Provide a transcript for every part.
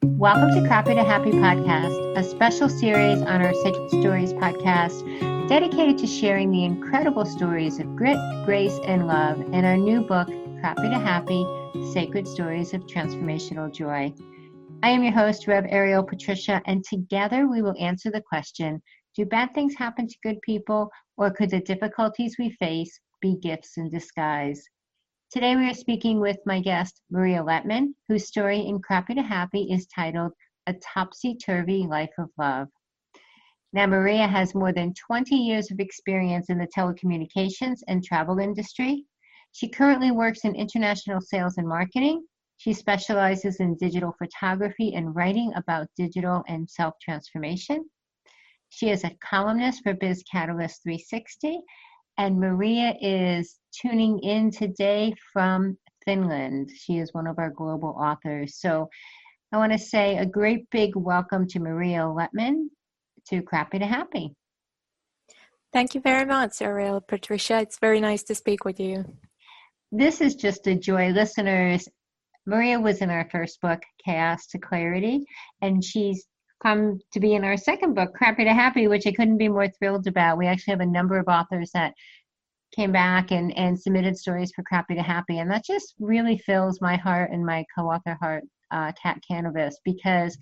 Welcome to Crappy to Happy podcast, a special series on our Sacred Stories podcast dedicated to sharing the incredible stories of grit, grace, and love in our new book, Crappy to Happy, Sacred Stories of Transformational Joy. I am your host, Rev Ariel Patricia, and together we will answer the question, do bad things happen to good people, or could the difficulties we face be gifts in disguise? Today we are speaking with my guest, Maria Lehtman, whose story in Crappy to Happy is titled A Topsy-Turvy Life of Love. Now, Maria has more than 20 years of experience in the telecommunications and travel industry. She currently works in international sales and marketing. She specializes in digital photography and writing about digital and self-transformation. She is a columnist for BIZCATALYST 360. And Maria is tuning in today from Finland. She is one of our global authors. So I want to say a great big welcome to Maria Lehtman to Crappy to Happy. Thank you very much, Ariel Patricia. It's very nice to speak with you. This is just a joy. Listeners, Maria was in our first book, Chaos to Clarity, and she's come to be in our second book, Crappy to Happy, which I couldn't be more thrilled about. We actually have a number of authors that came back and submitted stories for Crappy to Happy, and that just really fills my heart and my co-author heart, Cat Canvas, because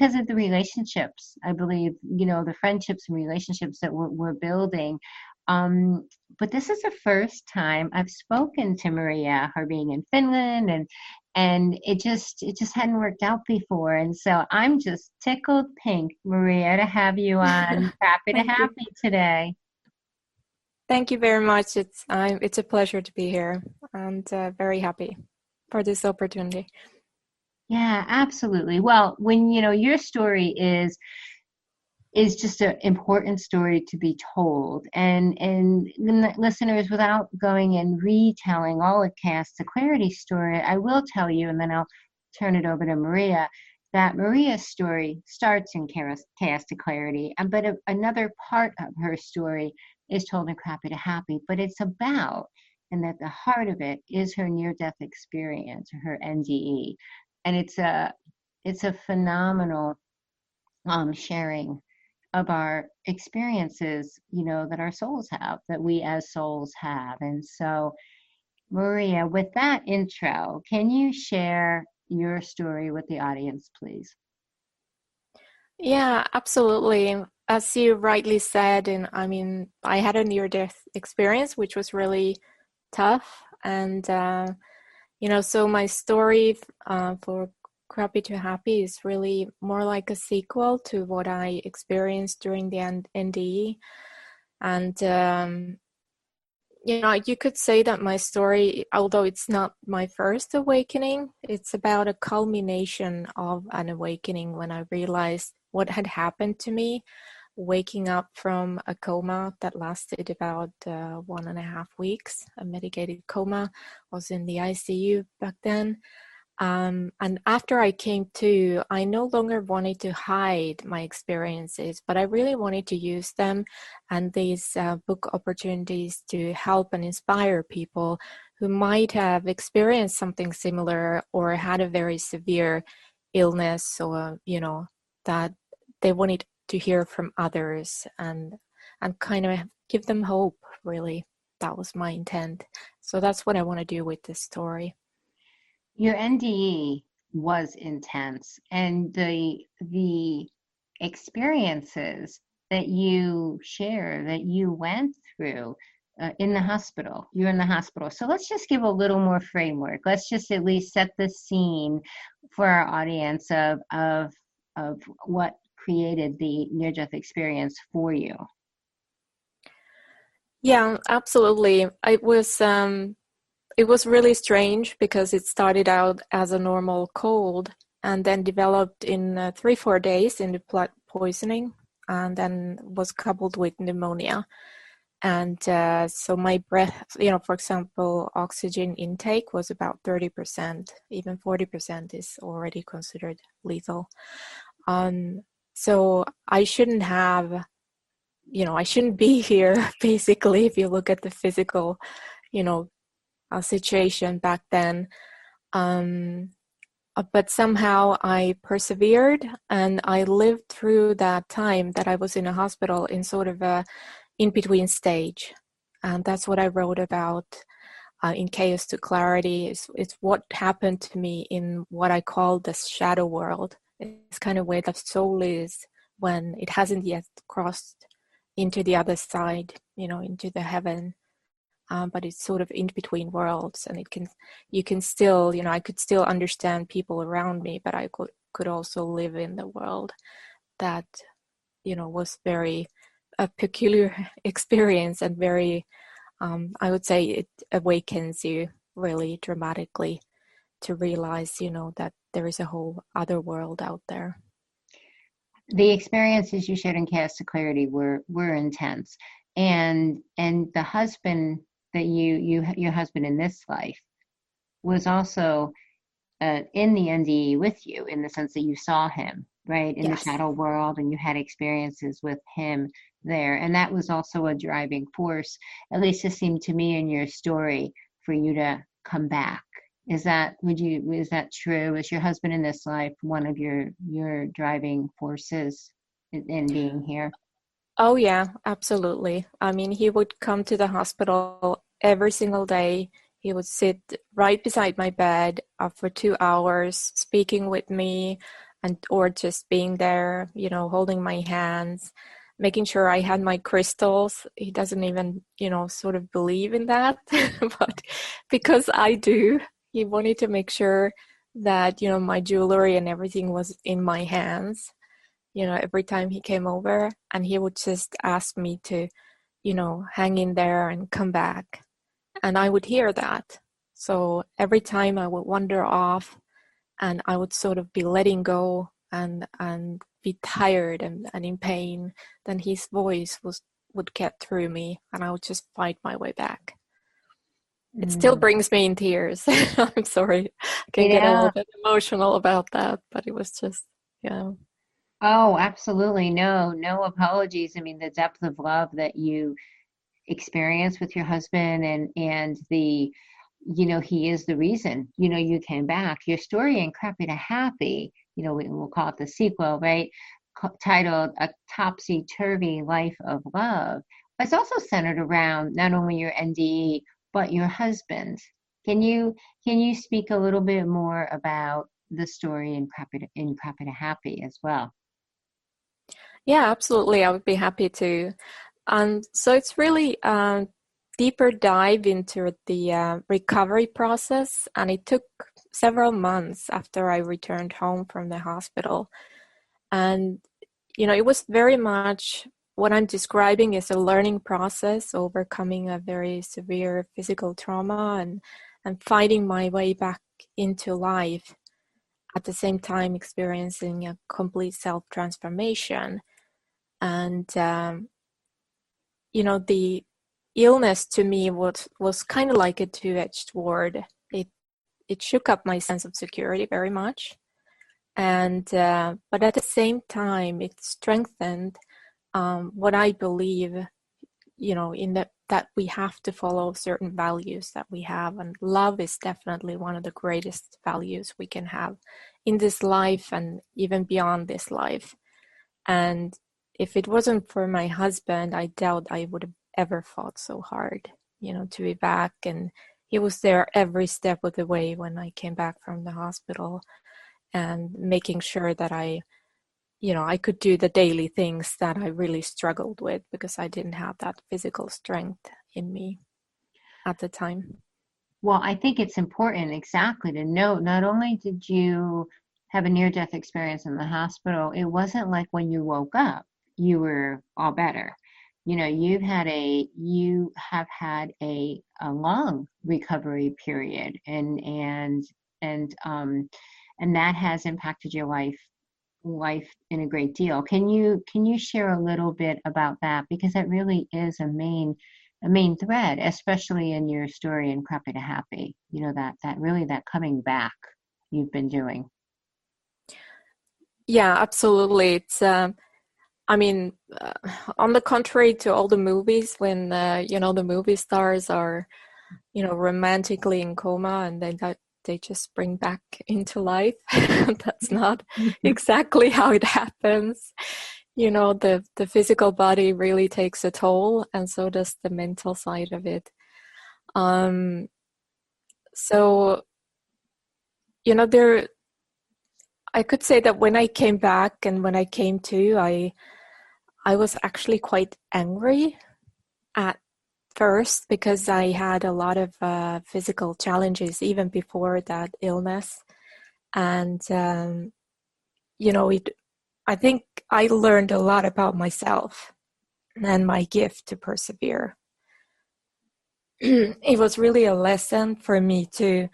of the relationships, I believe, the friendships and relationships that we're building. But this is the first time I've spoken to Maria, her being in Finland, and it just hadn't worked out before. And so I'm just tickled pink, Maria, to have you on Crappy to Happy today. Thank you very much. It's a pleasure to be here, and very happy for this opportunity. Yeah, absolutely. Well, when your story is just an important story to be told, and listeners, without going and retelling all of Chaos to Clarity story, I will tell you, and then I'll turn it over to Maria, that Maria's story starts in Chaos to Clarity, but another part of her story is told in Crappy to Happy, but it's about, and at the heart of it is her near-death experience, her NDE, and it's a phenomenal sharing of our experiences, that our souls have, that we as souls have. And so, Maria, with that intro, can you share your story with the audience, please? Yeah, absolutely. As you rightly said, and I had a near-death experience, which was really tough. And, so my story for Crappy to Happy is really more like a sequel to what I experienced during the NDE. And, you could say that my story, although it's not my first awakening, it's about a culmination of an awakening when I realized what had happened to me, waking up from a coma that lasted about 1.5 weeks, a medicated coma. I was in the ICU back then. And after I came to, I no longer wanted to hide my experiences, but I really wanted to use them and these book opportunities to help and inspire people who might have experienced something similar or had a very severe illness, or, that they wanted to hear from others and kind of give them hope, really. That was my intent. So that's what I want to do with this story. Your NDE was intense, and the experiences that you share, that you went through in the hospital. You're in the hospital. So let's just give a little more framework. Let's just at least set the scene for our audience of what created the near-death experience for you. Yeah, absolutely. It was really strange because it started out as a normal cold and then developed in 3-4 days into blood poisoning, and then was coupled with pneumonia. And so my breath, for example, oxygen intake was about 30%, even 40% is already considered lethal. So I shouldn't have, I shouldn't be here, basically, if you look at the physical, situation back then. but somehow I persevered, and I lived through that time that I was in a hospital in sort of a in-between stage. And that's what I wrote about in Chaos to Clarity. It's what happened to me in what I call the shadow world. It's kind of where the soul is when it hasn't yet crossed into the other side, into the heaven. But it's sort of in between worlds, and you can still, I could still understand people around me, but I could also live in the world that, was very a peculiar experience, and very, I would say it awakens you really dramatically to realize, that there is a whole other world out there. The experiences you shared in Chaos to Clarity were intense, and the husband that your husband in this life was also in the NDE with you, in the sense that you saw him, right, in Yes. the shadow world, and you had experiences with him there, and that was also a driving force, at least it seemed to me in your story, for you to come back. Is that true? Is your husband in this life one of your driving forces in being here? Oh yeah, absolutely. I mean, he would come to the hospital every single day. He would sit right beside my bed for 2 hours, speaking with me, or just being there, holding my hands, making sure I had my crystals. He doesn't even, sort of believe in that, but because I do, he wanted to make sure that, my jewelry and everything was in my hands. Every time he came over, and he would just ask me to, hang in there and come back. And I would hear that. So every time I would wander off, and I would sort of be letting go and be tired and in pain, then his voice would get through me, and I would just fight my way back. It still brings me in tears. I'm sorry. I can get a little bit emotional about that, but it was just, yeah. Oh, absolutely. No apologies. I mean, the depth of love that you experience with your husband, and the, he is the reason, you came back. Your story in Crappy to Happy, we'll call it the sequel, right? Titled A Topsy Turvy Life of Love. It's also centered around not only your NDE, but your husband. Can you speak a little bit more about the story in Crappy to Happy as well? Yeah, absolutely. I would be happy to. So it's really a deeper dive into the recovery process, and it took several months after I returned home from the hospital. And, it was very much what I'm describing is a learning process, overcoming a very severe physical trauma and fighting my way back into life, at the same time experiencing a complete self-transformation. And the illness to me was kind of like a two-edged sword. It shook up my sense of security very much, and but at the same time it strengthened what I believe, in that we have to follow certain values that we have, and love is definitely one of the greatest values we can have in this life and even beyond this life. And if it wasn't for my husband, I doubt I would have ever fought so hard, to be back. And he was there every step of the way when I came back from the hospital, and making sure that I could do the daily things that I really struggled with, because I didn't have that physical strength in me at the time. Well, I think it's important exactly to note, not only did you have a near-death experience in the hospital, it wasn't like when you woke up, you were all better. You have had a long recovery period, and that has impacted your life in a great deal. Can you share a little bit about that? Because that really is a main thread, especially in your story in Crappy to Happy, that really that coming back you've been doing. Yeah, absolutely. It's I mean, on the contrary to all the movies, when the movie stars are romantically in coma, and then they just spring back into life. That's not exactly how it happens. The physical body really takes a toll, and so does the mental side of it. So, I could say that when I came back and when I came to, I was actually quite angry at first because I had a lot of physical challenges even before that illness. And, I think I learned a lot about myself and my gift to persevere. It was really a lesson for me to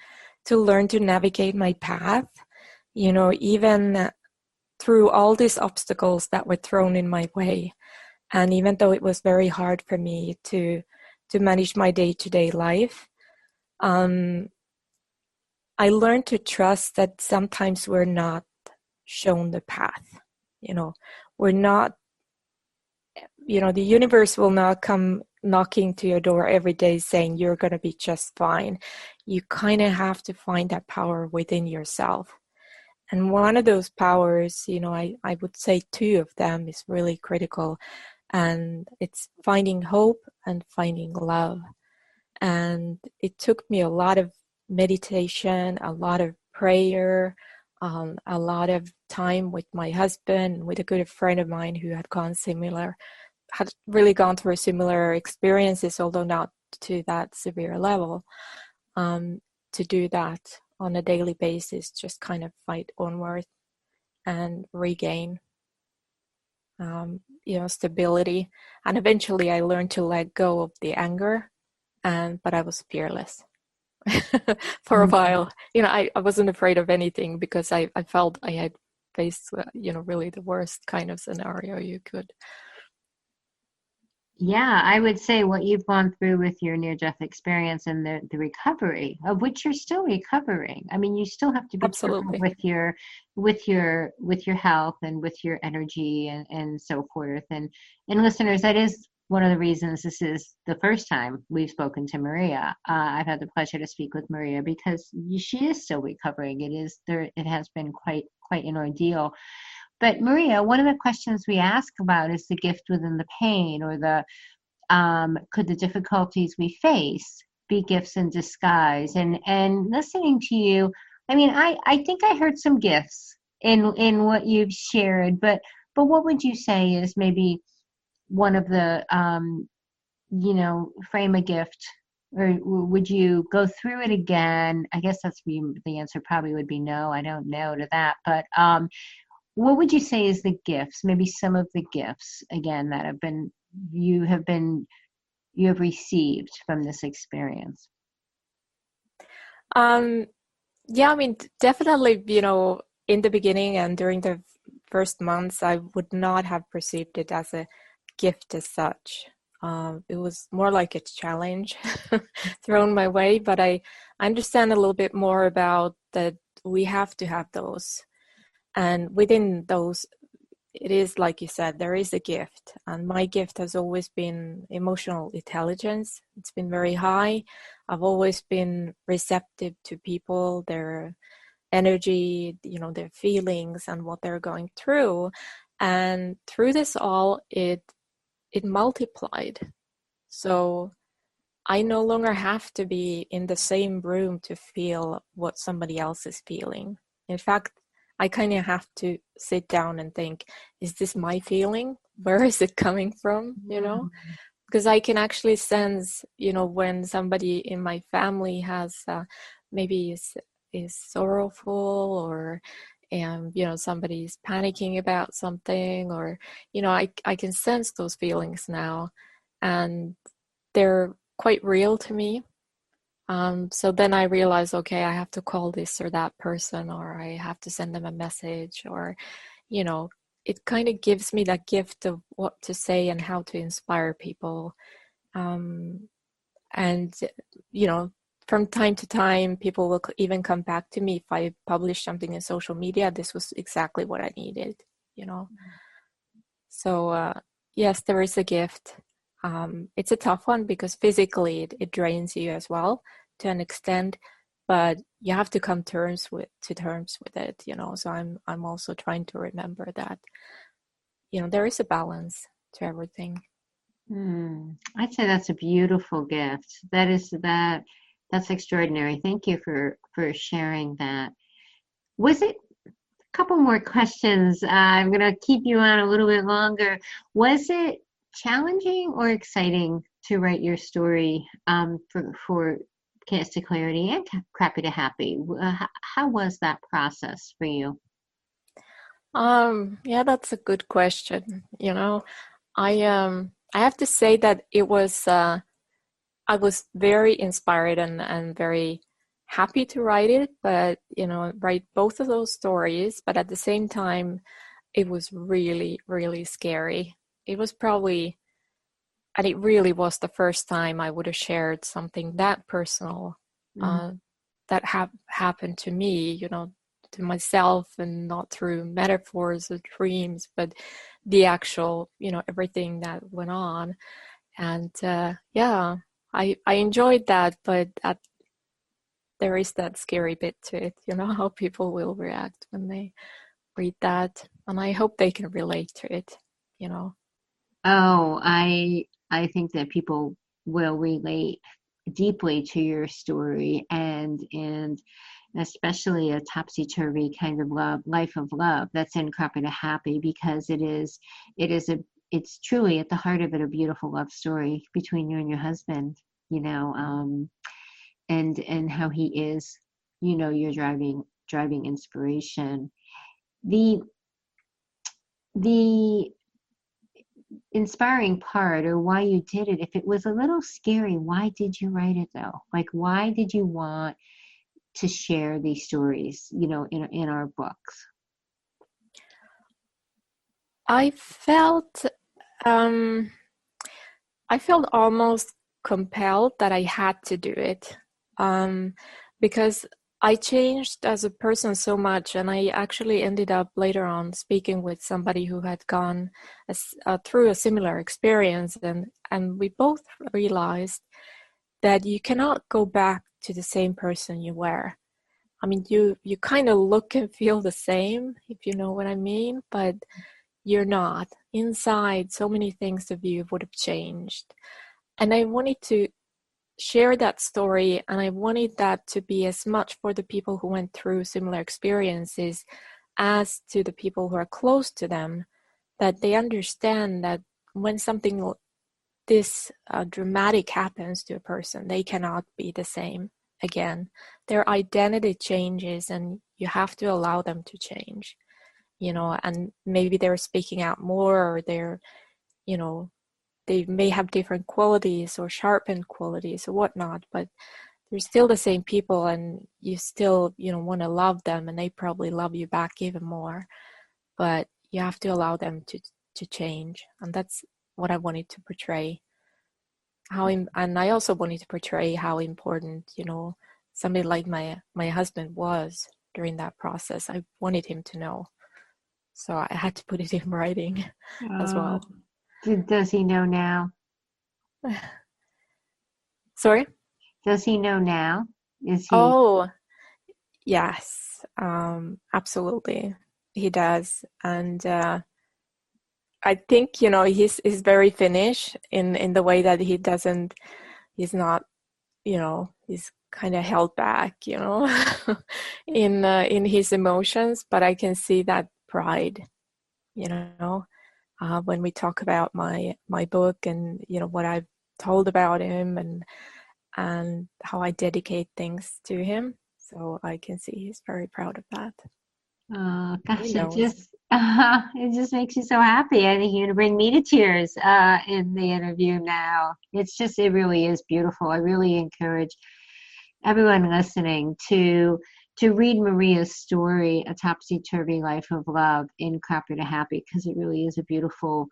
learn to navigate my path, even through all these obstacles that were thrown in my way. And even though it was very hard for me to manage my day-to-day life, I learned to trust that sometimes we're not shown the path. We're not, the universe will not come knocking to your door every day saying you're going to be just fine. You kind of have to find that power within yourself. And one of those powers, I would say two of them is really critical. And it's finding hope and finding love. And it took me a lot of meditation, a lot of prayer, a lot of time with my husband, with a good friend of mine who had really gone through similar experiences, although not to that severe level, to do that on a daily basis, just kind of fight onward and regain stability. And eventually I learned to let go of the anger, but I was fearless for a while. I wasn't afraid of anything because I felt I had faced really the worst kind of scenario you could. Yeah, I would say what you've gone through with your near-death experience and the recovery, of which you're still recovering. I mean, you still have to be careful Absolutely. with your health and with your energy and so forth. And listeners, that is one of the reasons this is the first time we've spoken to Maria. I've had the pleasure to speak with Maria because she is still recovering. It has been quite an ordeal. But Maria, one of the questions we ask about is the gift within the pain, or could the difficulties we face be gifts in disguise? And listening to you, I mean, I think I heard some gifts in what you've shared, but what would you say is maybe one of the frame a gift, or would you go through it again? I guess the answer probably would be no. I don't know to that, but what would you say is the gifts, maybe some of the gifts, again, that you have received from this experience? Yeah, I mean, definitely, in the beginning and during the first months, I would not have perceived it as a gift as such. It was more like a challenge thrown my way, but I understand a little bit more about that we have to have those. And within those, it is like you said, there is a gift. And my gift has always been emotional intelligence. It's been very high. I've always been receptive to people, their energy, their feelings and what they're going through. And through this all, it multiplied. So I no longer have to be in the same room to feel what somebody else is feeling. In fact, I kind of have to sit down and think, is this my feeling? Where is it coming from? Because I can actually sense, when somebody in my family has maybe is sorrowful, or somebody is panicking about something, or I can sense those feelings now, and they're quite real to me. So then I realize, okay, I have to call this or that person, or I have to send them a message, or, it kind of gives me that gift of what to say and how to inspire people. And, from time to time, people will even come back to me if I publish something in social media. This was exactly what I needed, So, yes, there is a gift. It's a tough one because physically it drains you as well to an extent, but you have to come to terms with it, so I'm also trying to remember that, there is a balance to everything. I'd say that's a beautiful gift. That's extraordinary. Thank you for sharing that. Was it a couple more questions? I'm going to keep you on a little bit longer. Was it challenging or exciting to write your story for Chaos to Clarity and Crappy to Happy? How was that process for you? Yeah, that's a good question. I have to say that it was I was very inspired and very happy to write it, but write both of those stories, but at the same time it was really, really scary. It was probably, and it really was the first time I would have shared something that personal that happened to me, to myself, and not through metaphors or dreams, but the actual, everything that went on. And yeah, I enjoyed that, but there is that scary bit to it, how people will react when they read that, and I hope they can relate to it. Oh, I think that people will relate deeply to your story, and especially a topsy-turvy kind of life of love that's in Crappy to Happy, because it's truly at the heart of it a beautiful love story between you and your husband, and how he is, your driving inspiration. The inspiring part, or why you did it, if it was a little scary, why did you write it though? Like, why did you want to share these stories, in our books? I felt um, almost compelled that I had to do it, because I changed as a person so much, and I actually ended up later on speaking with somebody who had gone through a similar experience, and we both realized that you cannot go back to the same person you were. I mean, you kind of look and feel the same, if you know what I mean, but you're not. Inside, so many things of you would have changed. And I wanted to share that story, and I wanted that to be as much for the people who went through similar experiences as to the people who are close to them, that they understand that when something this dramatic happens to a person, they cannot be the same again. Their identity changes, and you have to allow them to change, and maybe they're speaking out more, or they may have different qualities or sharpened qualities or whatnot, but they're still the same people, and you still, want to love them, and they probably love you back even more. But you have to allow them to change, and that's what I wanted to portray. And I also wanted to portray how important, somebody like my husband was during that process. I wanted him to know, so I had to put it in writing as well. Does he know now? Sorry? Does he know now? Is he? Oh, yes, absolutely. He does. And I think, he's very Finnish in the way that he's not, he's kind of held back, in his emotions, but I can see that pride, when we talk about my book, and, what I've told about him, and how I dedicate things to him. So I can see he's very proud of that. Oh He gosh, knows. it just makes you so happy. I think you're gonna bring me to tears in the interview now. It really is beautiful. I really encourage everyone listening to read Maria's story, A Topsy-Turvy Life of Love, in Crappy to Happy, because it really is a beautiful.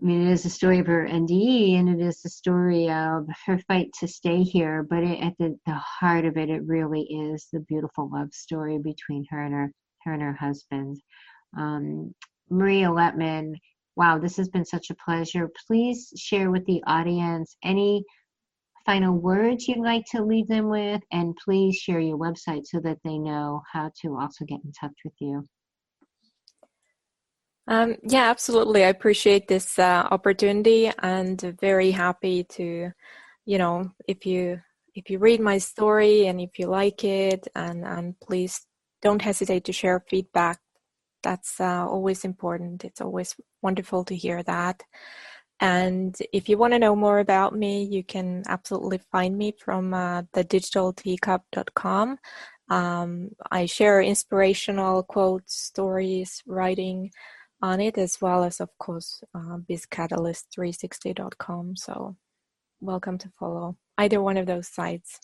I mean, it is a story of her NDE, and it is the story of her fight to stay here. But at the heart of it, it really is the beautiful love story between her and her husband. Um, Maria Lehtman, wow, this has been such a pleasure. Please share with the audience any final words you'd like to leave them with? And please share your website so that they know how to also get in touch with you. Yeah, absolutely. I appreciate this opportunity, and very happy to, if you read my story and if you like it, and please don't hesitate to share feedback. That's always important. It's always wonderful to hear that. And if you want to know more about me, you can absolutely find me from thedigitalteacup.com. I share inspirational quotes, stories, writing on it, as well as, of course, BIZCATALYST360.com. So welcome to follow either one of those sites.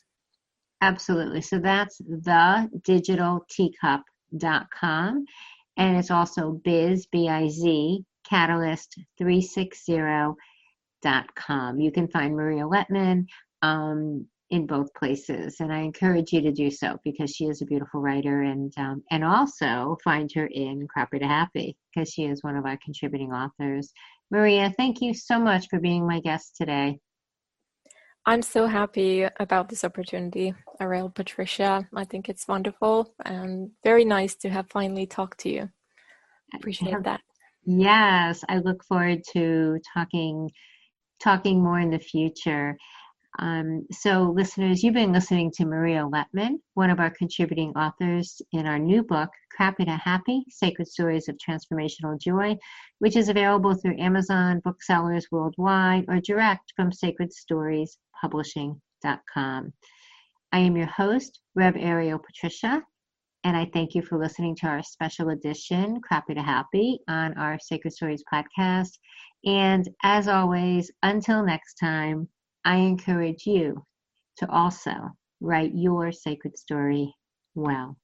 Absolutely. So that's thedigitalteacup.com. And it's also BIZ, Catalyst360.com. You can find Maria Lehtman in both places, and I encourage you to do so because she is a beautiful writer, and also find her in Crappy to Happy because she is one of our contributing authors. Maria, thank you so much for being my guest today. I'm so happy about this opportunity, Ariel, Patricia. I think it's wonderful and very nice to have finally talked to you. Appreciate that. Yes, I look forward to talking more in the future. So listeners, you've been listening to Maria Lehtman, one of our contributing authors in our new book, Crappy to Happy, Sacred Stories of Transformational Joy, which is available through Amazon booksellers worldwide or direct from sacredstoriespublishing.com. I am your host, Rev Ariel Patricia, and I thank you for listening to our special edition, Crappy to Happy, on our Sacred Stories podcast. And as always, until next time, I encourage you to also write your sacred story well.